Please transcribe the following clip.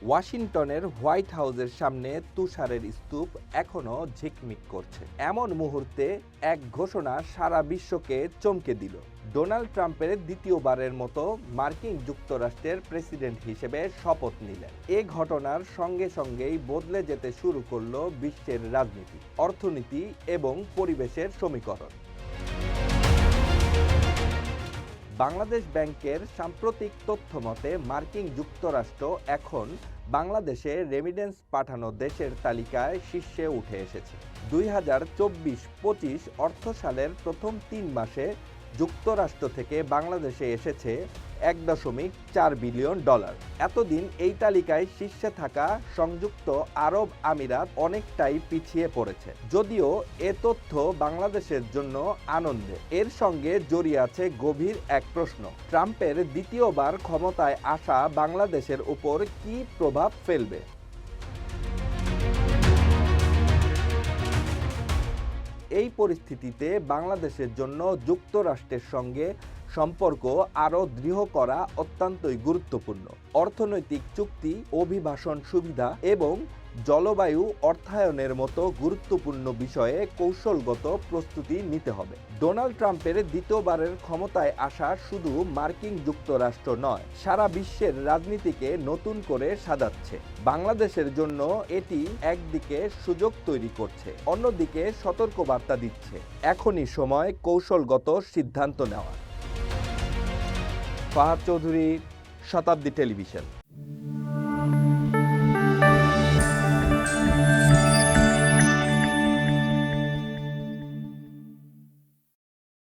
ওয়াশিংটনের হোয়াইট হাউসের সামনে তুষারের স্তূপ এখনো ঝিকমিক করছে। এমন মুহূর্তে এক ঘোষণা সারা বিশ্বকে চমকে দিল। ডোনাল্ড ট্রাম্পের দ্বিতীয়বারের মতো মার্কিন যুক্তরাষ্ট্রের প্রেসিডেন্ট হিসেবে শপথ নিলেন। এ ঘটনার সঙ্গে সঙ্গেই বদলে যেতে শুরু করলো বিশ্বের রাজনীতি, অর্থনীতি এবং পরিবেশের সমীকরণ। বাংলাদেশ ব্যাংকের সাম্প্রতিক তথ্য মতে মার্কিন যুক্তরাষ্ট্র এখন বাংলাদেশে রেমিটেন্স পাঠানো দেশের তালিকায় শীর্ষে উঠে এসেছে। 2024-25 অর্থসালের প্রথম 3 মাসে যুক্তরাষ্ট্র থেকে বাংলাদেশে এসেছে $1.4 বিলিয়ন। এতদিন এই তালিকায় শীর্ষে থাকা সংযুক্ত আরব আমিরাত অনেকটাই পিছিয়ে পড়েছে। যদিও এ তথ্য বাংলাদেশের জন্য আনন্দের, এর সঙ্গে জড়িয়ে আছে গভীর এক প্রশ্ন: ট্রাম্পের দ্বিতীয়বার ক্ষমতায় আসা বাংলাদেশের উপর কী প্রভাব ফেলবে? এই পরিস্থিতিতে বাংলাদেশের জন্য যুক্তরাষ্ট্রের সঙ্গে সম্পর্ক আরও দৃঢ় করা অত্যন্তই গুরুত্বপূর্ণ। অর্থনৈতিক চুক্তি, অভিবাসন সুবিধা এবং জলবায়ু অর্থায়নের মতো গুরুত্বপূর্ণ বিষয়ে কৌশলগত প্রস্তুতি নিতে হবে। ডোনাল্ড ট্রাম্পের দ্বিতীয়বারের ক্ষমতায় আসা শুধু মার্কিন যুক্তরাষ্ট্র নয়, সারা বিশ্বের রাজনীতিকে নতুন করে সাজাচ্ছে। বাংলাদেশের জন্য এটি একদিকে সুযোগ তৈরি করছে, অন্যদিকে সতর্কবার্তা দিচ্ছে। এখনই সময় কৌশলগত সিদ্ধান্ত নেওয়া। ফাহাদ চৌধুরী, শতাব্দী টেলিভিশন।